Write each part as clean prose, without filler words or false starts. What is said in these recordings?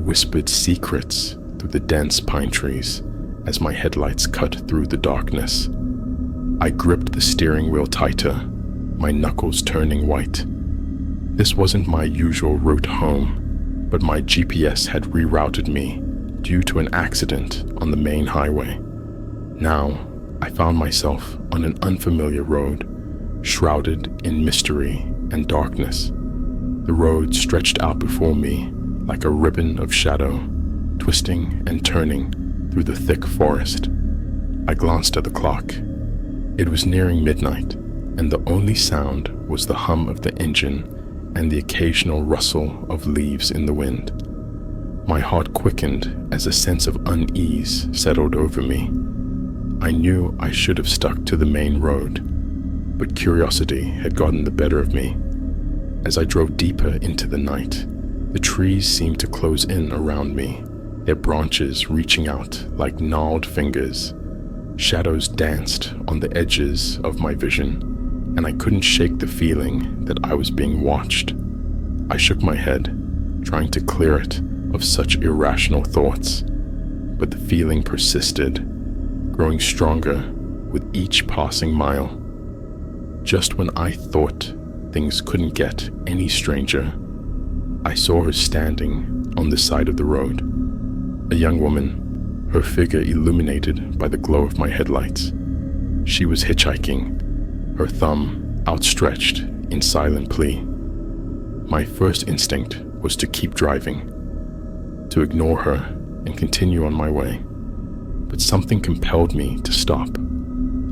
whispered secrets through the dense pine trees as my headlights cut through the darkness. I gripped the steering wheel tighter, my knuckles turning white. This wasn't my usual route home, but my GPS had rerouted me due to an accident on the main highway. Now, I found myself on an unfamiliar road, shrouded in mystery and darkness. The road stretched out before me like a ribbon of shadow, twisting and turning through the thick forest. I glanced at the clock. It was nearing midnight, and the only sound was the hum of the engine and the occasional rustle of leaves in the wind. My heart quickened as a sense of unease settled over me. I knew I should have stuck to the main road, but curiosity had gotten the better of me. As I drove deeper into the night, the trees seemed to close in around me, their branches reaching out like gnarled fingers. Shadows danced on the edges of my vision, and I couldn't shake the feeling that I was being watched. I shook my head, trying to clear it of such irrational thoughts, but the feeling persisted, growing stronger with each passing mile. Just when I thought things couldn't get any stranger, I saw her standing on the side of the road. A young woman, her figure illuminated by the glow of my headlights. She was hitchhiking, her thumb outstretched in silent plea. My first instinct was to keep driving, to ignore her and continue on my way. But something compelled me to stop.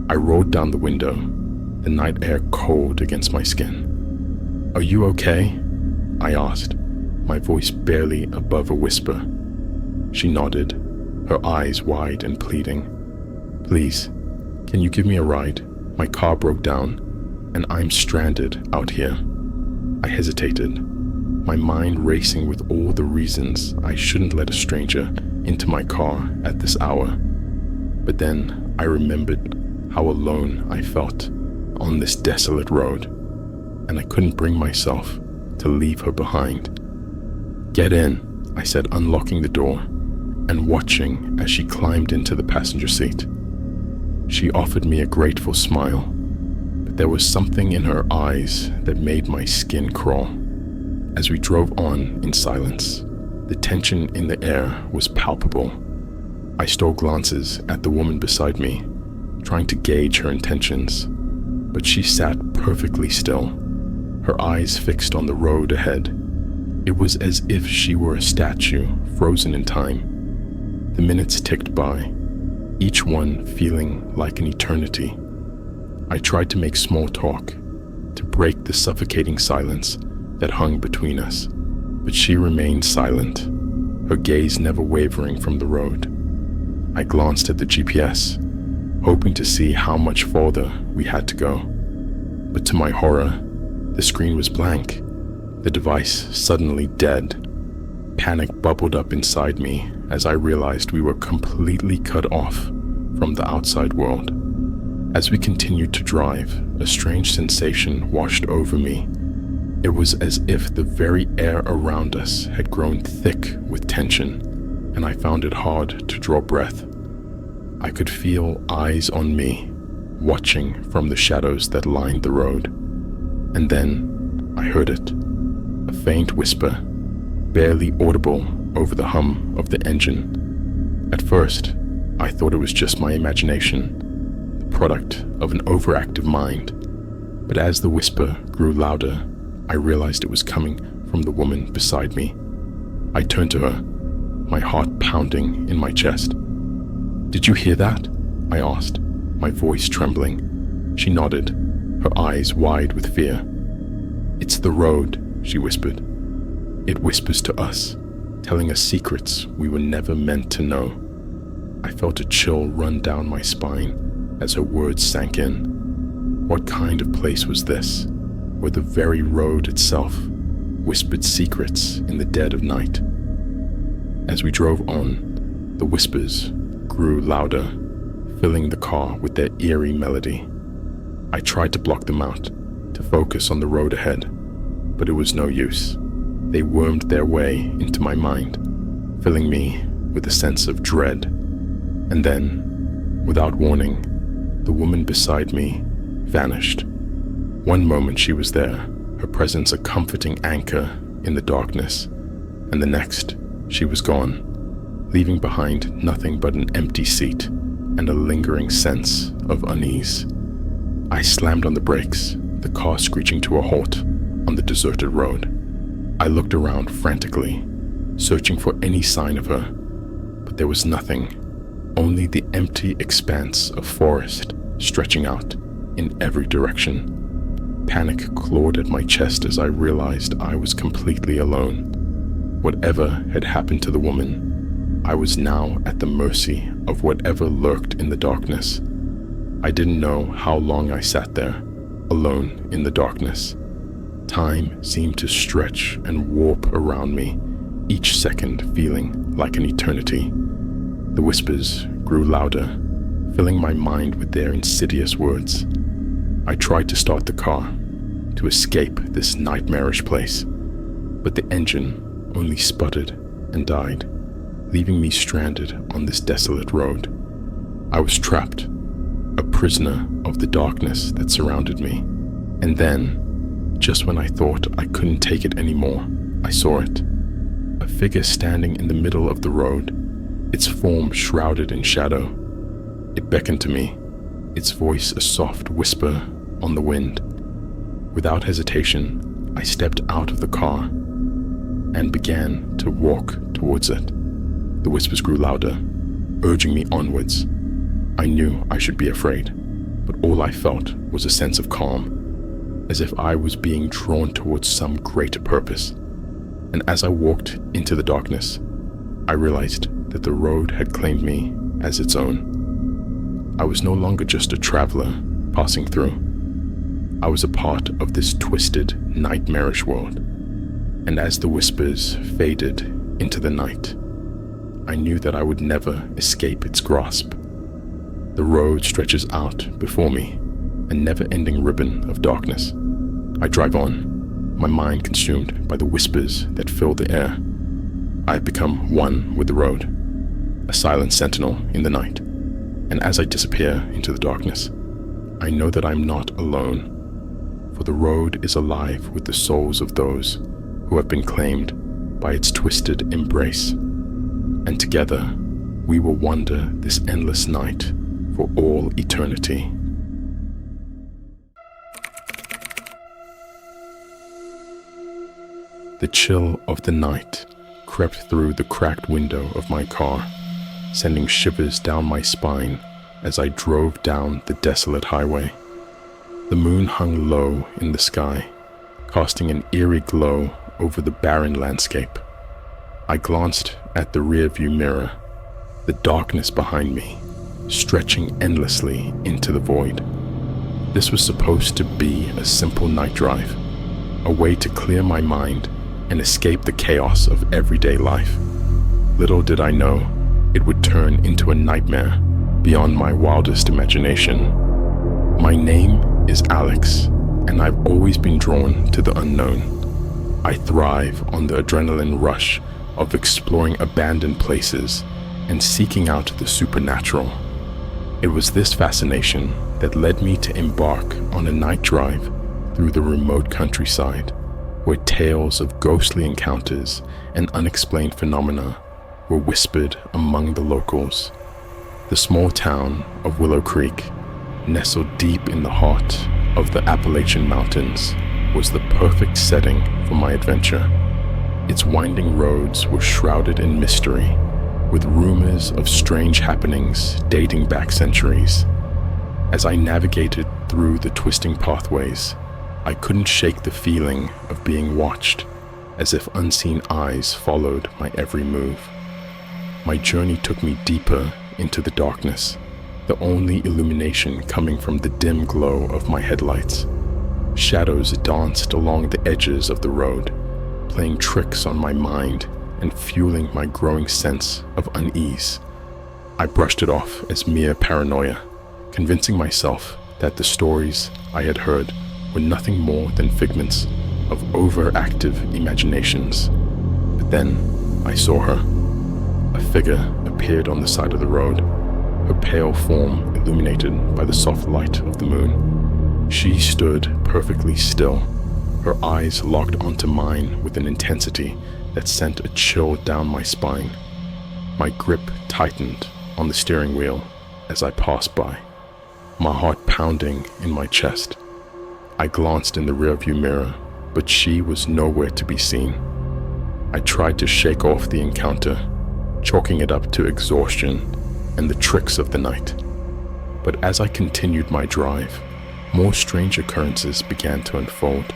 I rolled down the window, the night air cold against my skin. "Are you okay?" I asked, my voice barely above a whisper. She nodded, her eyes wide and pleading. "Please, can you give me a ride? My car broke down, and I'm stranded out here." I hesitated, my mind racing with all the reasons I shouldn't let a stranger into my car at this hour. But then I remembered how alone I felt on this desolate road, and I couldn't bring myself to leave her behind. "Get in," I said, unlocking the door and watching as she climbed into the passenger seat. She offered me a grateful smile, but there was something in her eyes that made my skin crawl. As we drove on in silence, the tension in the air was palpable. I stole glances at the woman beside me, trying to gauge her intentions, but she sat perfectly still, her eyes fixed on the road ahead. It was as if she were a statue frozen in time. The minutes ticked by, each one feeling like an eternity. I tried to make small talk, to break the suffocating silence that hung between us, but she remained silent, her gaze never wavering from the road. I glanced at the GPS, hoping to see how much farther we had to go. But to my horror, the screen was blank, the device suddenly dead. Panic bubbled up inside me as I realized we were completely cut off from the outside world. As we continued to drive, a strange sensation washed over me. It was as if the very air around us had grown thick with tension, and I found it hard to draw breath. I could feel eyes on me, watching from the shadows that lined the road. And then I heard it, a faint whisper, barely audible over the hum of the engine. At first, I thought it was just my imagination, the product of an overactive mind. But as the whisper grew louder, I realized it was coming from the woman beside me. I turned to her, my heart pounding in my chest. "Did you hear that?" I asked, my voice trembling. She nodded, her eyes wide with fear. "It's the road," she whispered. "It whispers to us, telling us secrets we were never meant to know." I felt a chill run down my spine as her words sank in. What kind of place was this, where the very road itself whispered secrets in the dead of night? As we drove on, the whispers grew louder, filling the car with their eerie melody. I tried to block them out, to focus on the road ahead, but it was no use. They wormed their way into my mind, filling me with a sense of dread. And then, without warning, the woman beside me vanished. One moment she was there, her presence a comforting anchor in the darkness, and the next, she was gone, leaving behind nothing but an empty seat and a lingering sense of unease. I slammed on the brakes, the car screeching to a halt on the deserted road. I looked around frantically, searching for any sign of her, but there was nothing, only the empty expanse of forest stretching out in every direction. Panic clawed at my chest as I realized I was completely alone. Whatever had happened to the woman, I was now at the mercy of whatever lurked in the darkness. I didn't know how long I sat there, alone in the darkness. Time seemed to stretch and warp around me, each second feeling like an eternity. The whispers grew louder, filling my mind with their insidious words. I tried to start the car, to escape this nightmarish place, but the engine only sputtered and died, leaving me stranded on this desolate road. I was trapped, a prisoner of the darkness that surrounded me. And then, just when I thought I couldn't take it anymore, I saw it. A figure standing in the middle of the road, its form shrouded in shadow. It beckoned to me, its voice a soft whisper on the wind. Without hesitation, I stepped out of the car and began to walk towards it. The whispers grew louder, urging me onwards. I knew I should be afraid, but all I felt was a sense of calm, as if I was being drawn towards some greater purpose. And as I walked into the darkness, I realized that the road had claimed me as its own. I was no longer just a traveler passing through. I was a part of this twisted, nightmarish world. And as the whispers faded into the night, I knew that I would never escape its grasp. The road stretches out before me, a never-ending ribbon of darkness. I drive on, my mind consumed by the whispers that fill the air. I have become one with the road, a silent sentinel in the night. And as I disappear into the darkness, I know that I'm not alone, for the road is alive with the souls of those who have been claimed by its twisted embrace. And together, we will wander this endless night for all eternity. The chill of the night crept through the cracked window of my car, sending shivers down my spine as I drove down the desolate highway. The moon hung low in the sky, casting an eerie glow over the barren landscape. I glanced at the rearview mirror, the darkness behind me, stretching endlessly into the void. This was supposed to be a simple night drive, a way to clear my mind and escape the chaos of everyday life. Little did I know it would turn into a nightmare beyond my wildest imagination. My name is Alex, and I've always been drawn to the unknown. I thrive on the adrenaline rush of exploring abandoned places and seeking out the supernatural. It was this fascination that led me to embark on a night drive through the remote countryside, where tales of ghostly encounters and unexplained phenomena were whispered among the locals. The small town of Willow Creek, nestled deep in the heart of the Appalachian Mountains, was the perfect setting for my adventure. Its winding roads were shrouded in mystery, with rumors of strange happenings dating back centuries. As I navigated through the twisting pathways, I couldn't shake the feeling of being watched, as if unseen eyes followed my every move. My journey took me deeper into the darkness, the only illumination coming from the dim glow of my headlights. Shadows danced along the edges of the road, playing tricks on my mind and fueling my growing sense of unease. I brushed it off as mere paranoia, convincing myself that the stories I had heard were nothing more than figments of overactive imaginations. But then I saw her, A figure appeared on the side of the road, her pale form illuminated by the soft light of the moon. She stood perfectly still, her eyes locked onto mine with an intensity that sent a chill down my spine. My grip tightened on the steering wheel as I passed by, my heart pounding in my chest. I glanced in the rearview mirror, but she was nowhere to be seen. I tried to shake off the encounter, chalking it up to exhaustion and the tricks of the night. But as I continued my drive, more strange occurrences began to unfold.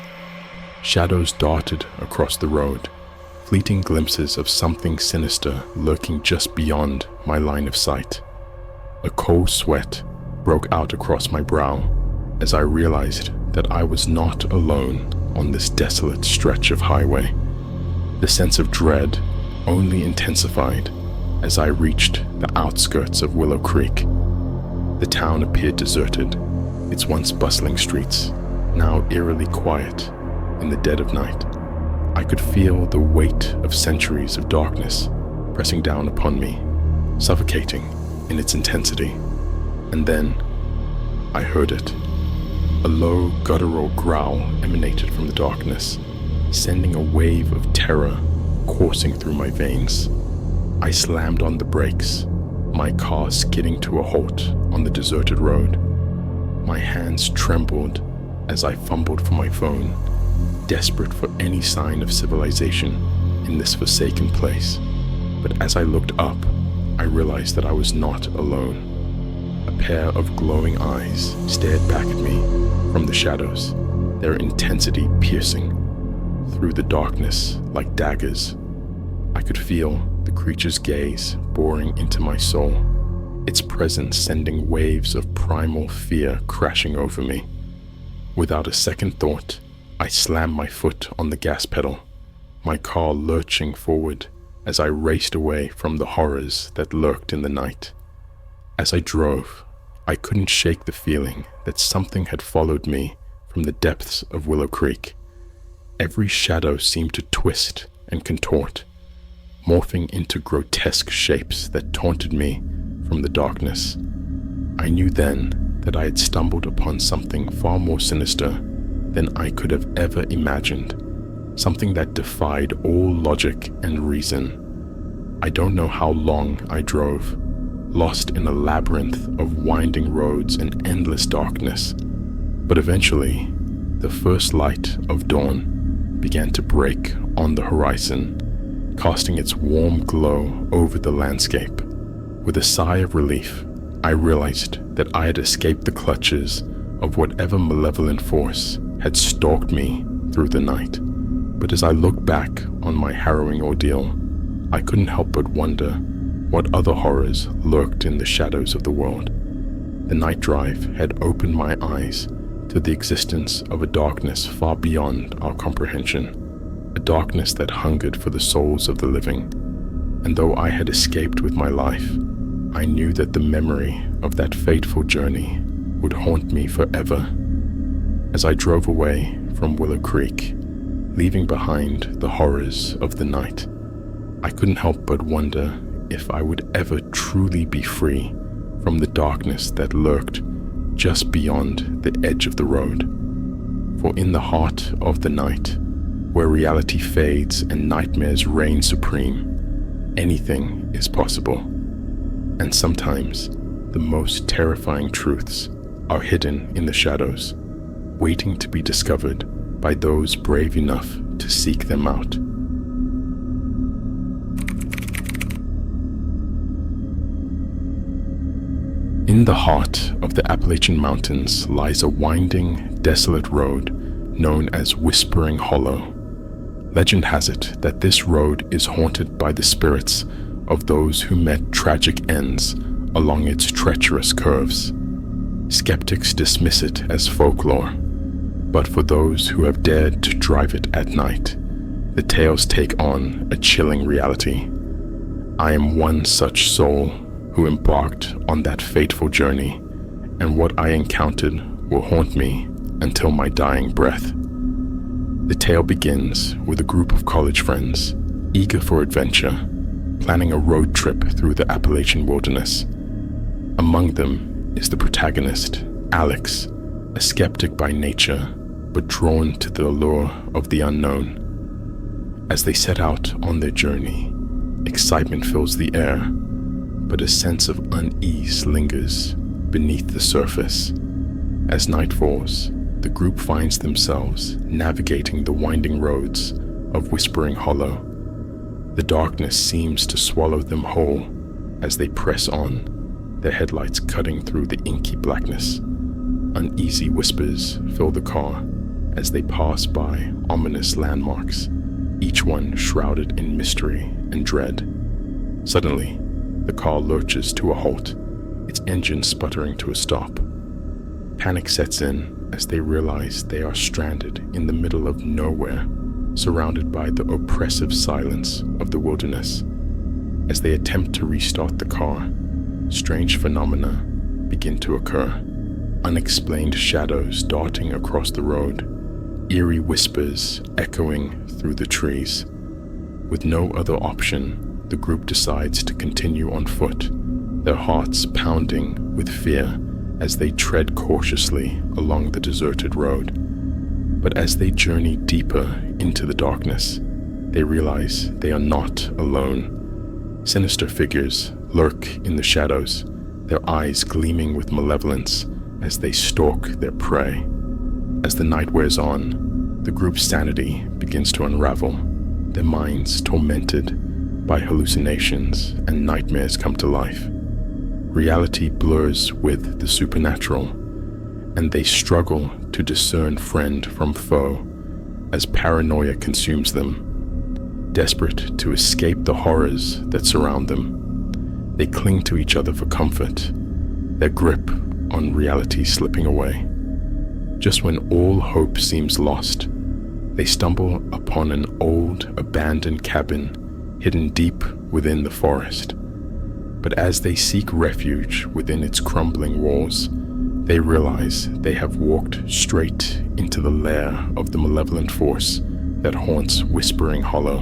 Shadows darted across the road, fleeting glimpses of something sinister lurking just beyond my line of sight. A cold sweat broke out across my brow as I realized that I was not alone on this desolate stretch of highway. The sense of dread only intensified as I reached the outskirts of Willow Creek. The town appeared deserted, its once bustling streets now eerily quiet in the dead of night. I could feel the weight of centuries of darkness pressing down upon me, suffocating in its intensity. And then I heard it. A low, guttural growl emanated from the darkness, sending a wave of terror coursing through my veins. I slammed on the brakes, my car skidding to a halt on the deserted road. My hands trembled as I fumbled for my phone, desperate for any sign of civilization in this forsaken place. But as I looked up, I realized that I was not alone. A pair of glowing eyes stared back at me from the shadows, their intensity piercing through the darkness like daggers. I could feel the creature's gaze boring into my soul, its presence sending waves of primal fear crashing over me. Without a second thought, I slammed my foot on the gas pedal, my car lurching forward as I raced away from the horrors that lurked in the night. As I drove, I couldn't shake the feeling that something had followed me from the depths of Willow Creek. Every shadow seemed to twist and contort, morphing into grotesque shapes that taunted me from the darkness. I knew then that I had stumbled upon something far more sinister than I could have ever imagined, something that defied all logic and reason. I don't know how long I drove, lost in a labyrinth of winding roads and endless darkness, but eventually, the first light of dawn began to break on the horizon, casting its warm glow over the landscape. With a sigh of relief, I realized that I had escaped the clutches of whatever malevolent force had stalked me through the night. But as I look back on my harrowing ordeal, I couldn't help but wonder what other horrors lurked in the shadows of the world. The night drive had opened my eyes to the existence of a darkness far beyond our comprehension, a darkness that hungered for the souls of the living. And though I had escaped with my life, I knew that the memory of that fateful journey would haunt me forever. As I drove away from Willow Creek, leaving behind the horrors of the night, I couldn't help but wonder if I would ever truly be free from the darkness that lurked just beyond the edge of the road. For in the heart of the night, where reality fades and nightmares reign supreme, anything is possible. And sometimes the most terrifying truths are hidden in the shadows, waiting to be discovered by those brave enough to seek them out. In the heart of the Appalachian Mountains lies a winding, desolate road known as Whispering Hollow. Legend has it that this road is haunted by the spirits of those who met tragic ends along its treacherous curves. Skeptics dismiss it as folklore, but for those who have dared to drive it at night, the tales take on a chilling reality. I am one such soul who embarked on that fateful journey, and what I encountered will haunt me until my dying breath. The tale begins with a group of college friends, eager for adventure, planning a road trip through the Appalachian wilderness. Among them is the protagonist, Alex, a skeptic by nature, but drawn to the allure of the unknown. As they set out on their journey, excitement fills the air, but a sense of unease lingers beneath the surface. As night falls, the group finds themselves navigating the winding roads of Whispering Hollow. The darkness seems to swallow them whole as they press on, their headlights cutting through the inky blackness. Uneasy whispers fill the car as they pass by ominous landmarks, each one shrouded in mystery and dread. Suddenly, the car lurches to a halt, its engine sputtering to a stop. Panic sets in as they realize they are stranded in the middle of nowhere, surrounded by the oppressive silence of the wilderness. As they attempt to restart the car, strange phenomena begin to occur. Unexplained shadows darting across the road, eerie whispers echoing through the trees. With no other option, the group decides to continue on foot, their hearts pounding with fear as they tread cautiously along the deserted road. But as they journey deeper into the darkness, they realize they are not alone. Sinister figures lurk in the shadows, their eyes gleaming with malevolence as they stalk their prey. As the night wears on, the group's sanity begins to unravel, their minds tormented by hallucinations and nightmares come to life. Reality blurs with the supernatural, and they struggle to discern friend from foe as paranoia consumes them. Desperate to escape the horrors that surround them, they cling to each other for comfort, their grip on reality slipping away. Just when all hope seems lost, they stumble upon an old, abandoned cabin hidden deep within the forest. But as they seek refuge within its crumbling walls, they realize they have walked straight into the lair of the malevolent force that haunts Whispering Hollow.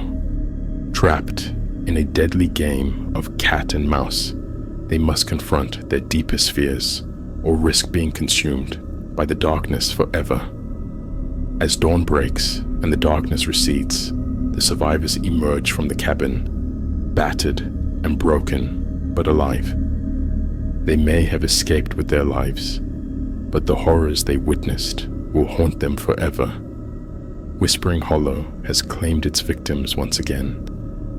Trapped in a deadly game of cat and mouse, they must confront their deepest fears or risk being consumed by the darkness forever. As dawn breaks and the darkness recedes, the survivors emerge from the cabin, battered and broken, but alive. They may have escaped with their lives, but the horrors they witnessed will haunt them forever. Whispering Hollow has claimed its victims once again,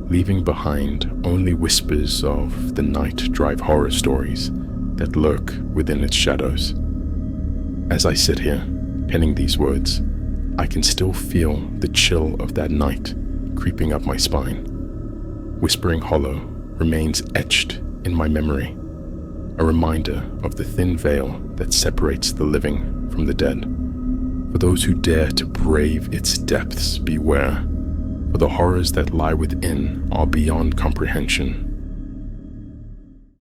leaving behind only whispers of the night drive horror stories that lurk within its shadows. As I sit here, penning these words, I can still feel the chill of that night creeping up my spine. Whispering Hollow remains etched in my memory, a reminder of the thin veil that separates the living from the dead. For those who dare to brave its depths, beware, for the horrors that lie within are beyond comprehension.